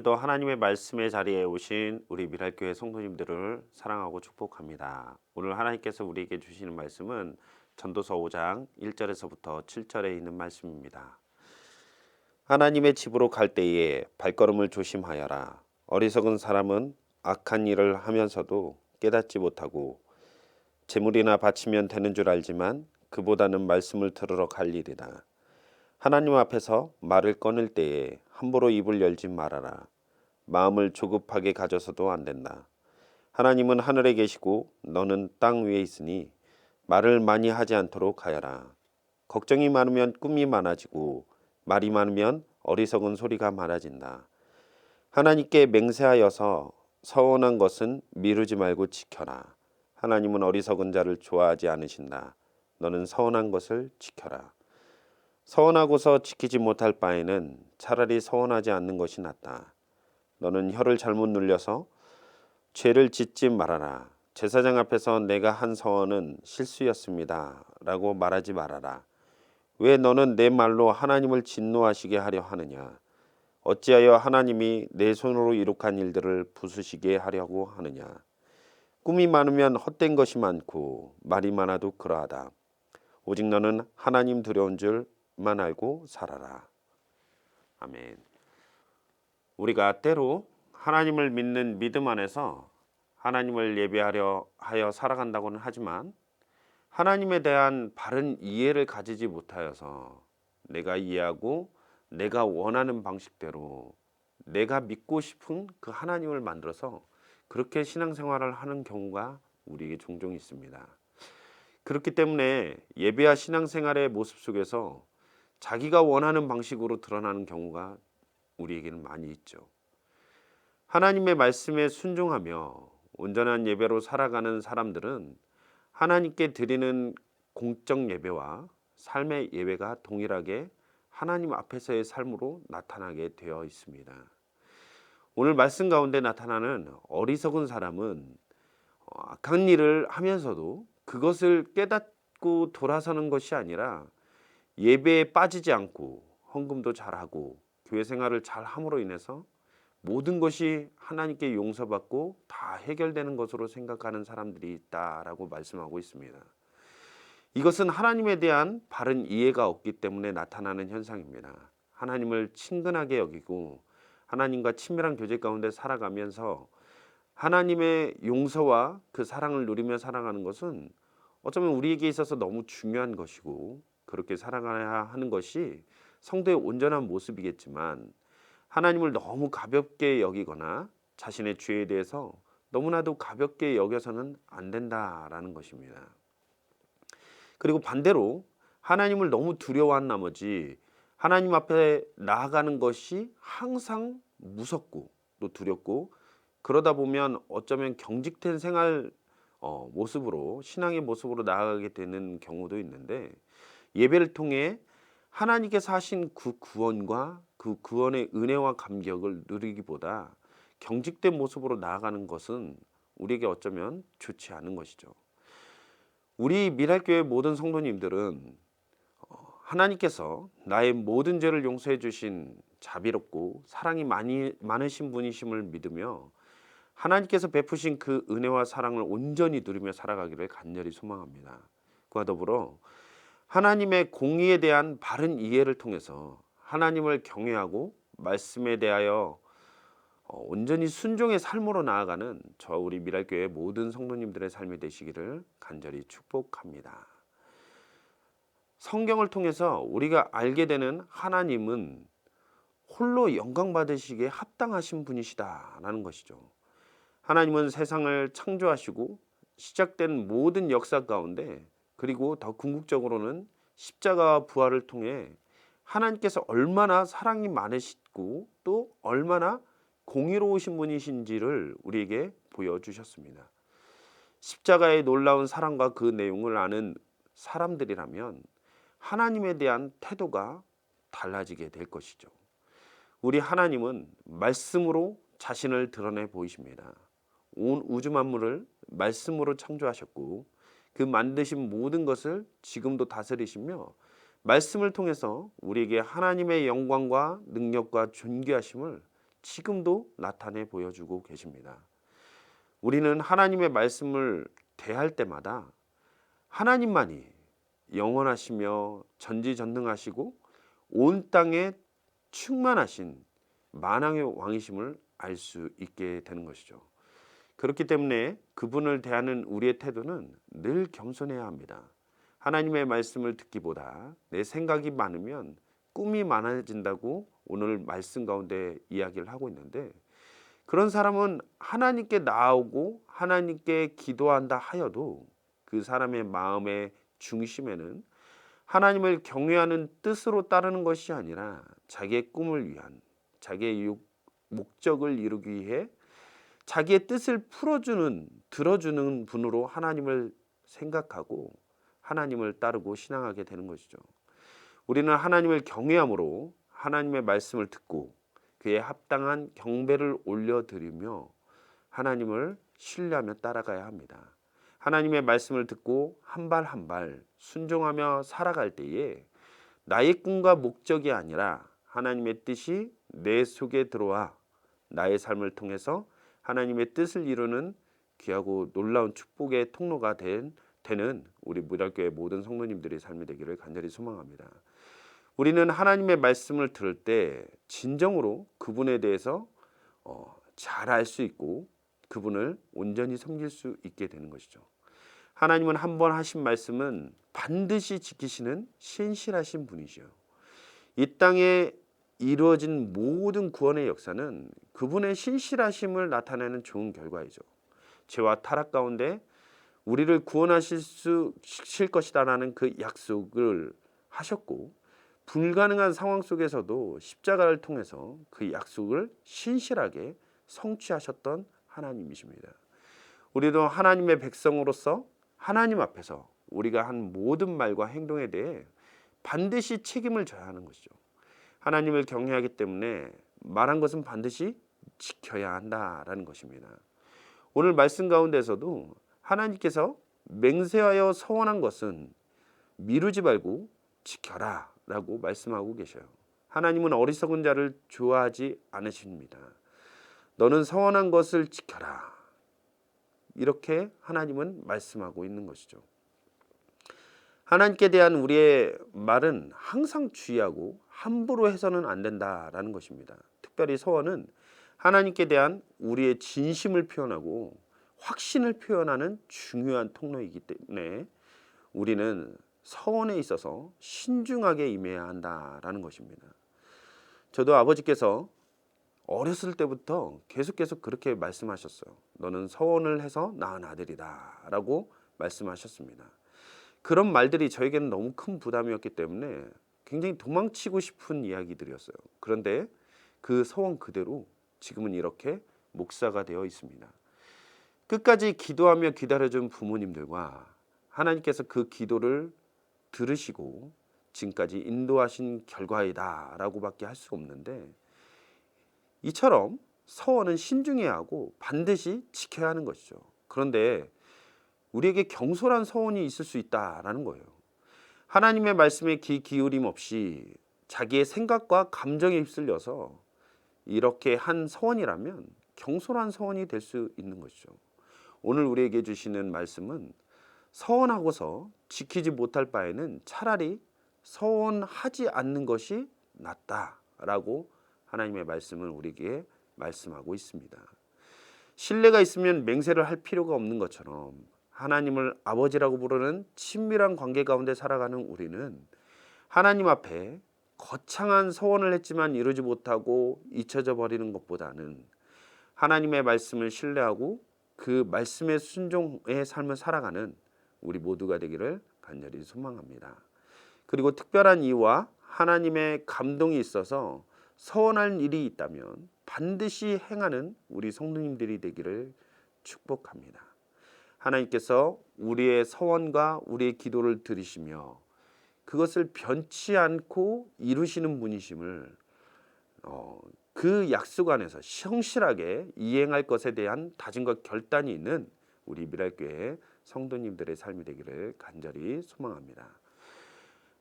오늘도 하나님의 말씀의 자리에 오신 우리 미랄교회 성도님들을 사랑하고 축복합니다. 오늘 하나님께서 우리에게 주시는 말씀은 전도서 5장 1절에서부터 7절에 있는 말씀입니다. 하나님의 집으로 갈 때에 발걸음을 조심하여라. 어리석은 사람은 악한 일을 하면서도 깨닫지 못하고 재물이나 바치면 되는 줄 알지만 그보다는 말씀을 들으러 갈 일이다. 하나님 앞에서 말을 꺼낼 때에 함부로 입을 열지 말아라. 마음을 조급하게 가져서도 안 된다. 하나님은 하늘에 계시고 너는 땅 위에 있으니 말을 많이 하지 않도록 하여라. 걱정이 많으면 꿈이 많아지고 말이 많으면 어리석은 소리가 많아진다. 하나님께 맹세하여서 서원한 것은 미루지 말고 지켜라. 하나님은 어리석은 자를 좋아하지 않으신다. 너는 서원한 것을 지켜라. 서원하고서 지키지 못할 바에는 차라리 서원하지 않는 것이 낫다. 너는 혀를 잘못 눌려서 죄를 짓지 말아라. 제사장 앞에서 내가 한 서원은 실수였습니다 라고 말하지 말아라. 왜 너는 내 말로 하나님을 진노하시게 하려 하느냐. 어찌하여 하나님이 내 손으로 이룩한 일들을 부수시게 하려고 하느냐. 꿈이 많으면 헛된 것이 많고 말이 많아도 그러하다. 오직 너는 하나님 두려운 줄만 알고 살아라. 아멘. 우리가 때로 하나님을 믿는 믿음 안에서 하나님을 예배하려 하여 살아간다고는 하지만 하나님에 대한 바른 이해를 가지지 못하여서 내가 이해하고 내가 원하는 방식대로 내가 믿고 싶은 그 하나님을 만들어서 그렇게 신앙생활을 하는 경우가 우리에게 종종 있습니다. 그렇기 때문에 예배와 신앙생활의 모습 속에서 자기가 원하는 방식으로 드러나는 경우가 우리에게는 많이 있죠. 하나님의 말씀에 순종하며 온전한 예배로 살아가는 사람들은 하나님께 드리는 공적 예배와 삶의 예배가 동일하게 하나님 앞에서의 삶으로 나타나게 되어 있습니다. 오늘 말씀 가운데 나타나는 어리석은 사람은 악한 일을 하면서도 그것을 깨닫고 돌아서는 것이 아니라 예배에 빠지지 않고 헌금도 잘하고 교회 생활을 잘함으로 인해서 모든 것이 하나님께 용서받고 다 해결되는 것으로 생각하는 사람들이 있다라고 말씀하고 있습니다. 이것은 하나님에 대한 바른 이해가 없기 때문에 나타나는 현상입니다. 하나님을 친근하게 여기고 하나님과 친밀한 교제 가운데 살아가면서 하나님의 용서와 그 사랑을 누리며 살아가는 것은 어쩌면 우리에게 있어서 너무 중요한 것이고 그렇게 살아가야 하는 것이 성도의 온전한 모습이겠지만 하나님을 너무 가볍게 여기거나 자신의 죄에 대해서 너무나도 가볍게 여겨서는 안 된다라는 것입니다. 그리고 반대로 하나님을 너무 두려워한 나머지 하나님 앞에 나아가는 것이 항상 무섭고 또 두렵고 그러다 보면 어쩌면 경직된 생활 모습으로 신앙의 모습으로 나아가게 되는 경우도 있는데 예배를 통해 하나님께서 하신 그 구원과 그 구원의 은혜와 감격을 누리기보다 경직된 모습으로 나아가는 것은 우리에게 어쩌면 좋지 않은 것이죠. 우리 미랄교회 모든 성도님들은 하나님께서 나의 모든 죄를 용서해 주신 자비롭고 사랑이 많으신 분이심을 믿으며 하나님께서 베푸신 그 은혜와 사랑을 온전히 누리며 살아가기를 간절히 소망합니다. 그와 더불어 하나님의 공의에 대한 바른 이해를 통해서 하나님을 경외하고 말씀에 대하여 온전히 순종의 삶으로 나아가는 저 우리 미랄교회 모든 성도님들의 삶이 되시기를 간절히 축복합니다. 성경을 통해서 우리가 알게 되는 하나님은 홀로 영광 받으시기에 합당하신 분이시다라는 것이죠. 하나님은 세상을 창조하시고 시작된 모든 역사 가운데 그리고 더 궁극적으로는 십자가와 부활을 통해 하나님께서 얼마나 사랑이 많으시고 또 얼마나 공의로우신 분이신지를 우리에게 보여주셨습니다. 십자가의 놀라운 사랑과 그 내용을 아는 사람들이라면 하나님에 대한 태도가 달라지게 될 것이죠. 우리 하나님은 말씀으로 자신을 드러내 보이십니다. 온 우주 만물을 말씀으로 창조하셨고 그 만드신 모든 것을 지금도 다스리시며 말씀을 통해서 우리에게 하나님의 영광과 능력과 존귀하심을 지금도 나타내 보여주고 계십니다. 우리는 하나님의 말씀을 대할 때마다 하나님만이 영원하시며 전지전능하시고 온 땅에 충만하신 만왕의 왕이심을 알 수 있게 되는 것이죠. 그렇기 때문에 그분을 대하는 우리의 태도는 늘 겸손해야 합니다. 하나님의 말씀을 듣기보다 내 생각이 많으면 꿈이 많아진다고 오늘 말씀 가운데 이야기를 하고 있는데, 그런 사람은 하나님께 나아오고 하나님께 기도한다 하여도 그 사람의 마음의 중심에는 하나님을 경외하는 뜻으로 따르는 것이 아니라 자기의 꿈을 위한, 자기의 목적을 이루기 위해 자기의 뜻을 풀어주는, 들어주는 분으로 하나님을 생각하고 하나님을 따르고 신앙하게 되는 것이죠. 우리는 하나님을 경외함으로 하나님의 말씀을 듣고 그에 합당한 경배를 올려드리며 하나님을 신뢰하며 따라가야 합니다. 하나님의 말씀을 듣고 한 발 한 발 순종하며 살아갈 때에 나의 꿈과 목적이 아니라 하나님의 뜻이 내 속에 들어와 나의 삶을 통해서 하나님의 뜻을 이루는 귀하고 놀라운 축복의 통로가 되는 우리 무달교회 모든 성도님들의 삶이 되기를 간절히 소망합니다. 우리는 하나님의 말씀을 들을 때 진정으로 그분에 대해서 잘 알 수 있고 그분을 온전히 섬길 수 있게 되는 것이죠. 하나님은 한 번 하신 말씀은 반드시 지키시는 신실하신 분이시요. 이 땅에 이루어진 모든 구원의 역사는 그분의 신실하심을 나타내는 좋은 결과이죠. 죄와 타락 가운데 우리를 구원하실 것이다라는 그 약속을 하셨고, 불가능한 상황 속에서도 십자가를 통해서 그 약속을 신실하게 성취하셨던 하나님이십니다. 우리도 하나님의 백성으로서 하나님 앞에서 우리가 한 모든 말과 행동에 대해 반드시 책임을 져야 하는 것이죠. 하나님을 경외하기 때문에 말한 것은 반드시 지켜야 한다라는 것입니다. 오늘 말씀 가운데서도 하나님께서 맹세하여 서원한 것은 미루지 말고 지켜라 라고 말씀하고 계셔요. 하나님은 어리석은 자를 좋아하지 않으십니다. 너는 서원한 것을 지켜라, 이렇게 하나님은 말씀하고 있는 것이죠. 하나님께 대한 우리의 말은 항상 주의하고 함부로 해서는 안 된다라는 것입니다. 특별히 서원은 하나님께 대한 우리의 진심을 표현하고 확신을 표현하는 중요한 통로이기 때문에 우리는 서원에 있어서 신중하게 임해야 한다라는 것입니다. 저도 아버지께서 어렸을 때부터 계속 그렇게 말씀하셨어요. 너는 서원을 해서 낳은 아들이다 라고 말씀하셨습니다. 그런 말들이 저에게는 너무 큰 부담이었기 때문에 굉장히 도망치고 싶은 이야기들이었어요. 그런데 그 서원 그대로 지금은 이렇게 목사가 되어 있습니다. 끝까지 기도하며 기다려준 부모님들과 하나님께서 그 기도를 들으시고 지금까지 인도하신 결과이다 라고밖에 할 수 없는데, 이처럼 서원은 신중해야 하고 반드시 지켜야 하는 것이죠. 그런데 우리에게 경솔한 서원이 있을 수 있다라는 거예요. 하나님의 말씀에 귀 기울임 없이 자기의 생각과 감정에 휩쓸려서 이렇게 한 서원이라면 경솔한 서원이 될 수 있는 것이죠. 오늘 우리에게 주시는 말씀은 서원하고서 지키지 못할 바에는 차라리 서원하지 않는 것이 낫다라고 하나님의 말씀을 우리에게 말씀하고 있습니다. 신뢰가 있으면 맹세를 할 필요가 없는 것처럼 하나님을 아버지라고 부르는 친밀한 관계 가운데 살아가는 우리는 하나님 앞에 거창한 서원을 했지만 이루지 못하고 잊혀져 버리는 것보다는 하나님의 말씀을 신뢰하고 그 말씀의 순종의 삶을 살아가는 우리 모두가 되기를 간절히 소망합니다. 그리고 특별한 이유와 하나님의 감동이 있어서 서원할 일이 있다면 반드시 행하는 우리 성도님들이 되기를 축복합니다. 하나님께서 우리의 서원과 우리의 기도를 들으시며 그것을 변치 않고 이루시는 분이심을 그 약속 안에서 성실하게 이행할 것에 대한 다짐과 결단이 있는 우리 미랄교회 성도님들의 삶이 되기를 간절히 소망합니다.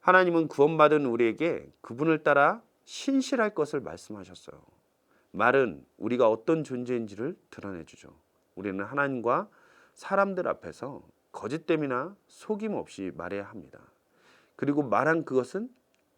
하나님은 구원받은 우리에게 그분을 따라 신실할 것을 말씀하셨어요. 말은 우리가 어떤 존재인지를 드러내주죠. 우리는 하나님과 사람들 앞에서 거짓됨이나 속임 없이 말해야 합니다. 그리고 말한 그것은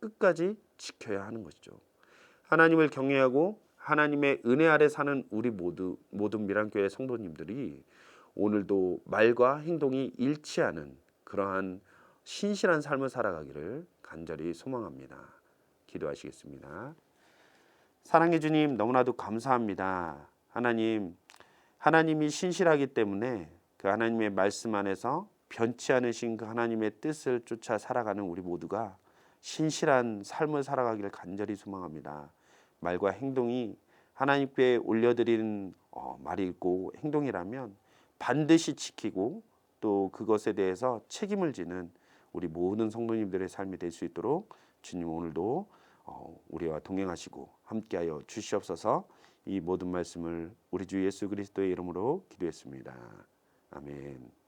끝까지 지켜야 하는 것이죠. 하나님을 경외하고 하나님의 은혜 아래 사는 우리 모든 미란교회 성도님들이 오늘도 말과 행동이 일치하는 그러한 신실한 삶을 살아가기를 간절히 소망합니다. 기도하시겠습니다. 사랑해 주님, 너무나도 감사합니다. 하나님이 신실하기 때문에 그 하나님의 말씀 안에서 변치 않으신 그 하나님의 뜻을 쫓아 살아가는 우리 모두가 신실한 삶을 살아가기를 간절히 소망합니다. 말과 행동이 하나님께 올려드리는 말이 있고 행동이라면 반드시 지키고 또 그것에 대해서 책임을 지는 우리 모든 성도님들의 삶이 될 수 있도록 주님 오늘도 우리와 동행하시고 함께하여 주시옵소서. 이 모든 말씀을 우리 주 예수 그리스도의 이름으로 기도했습니다. 아멘.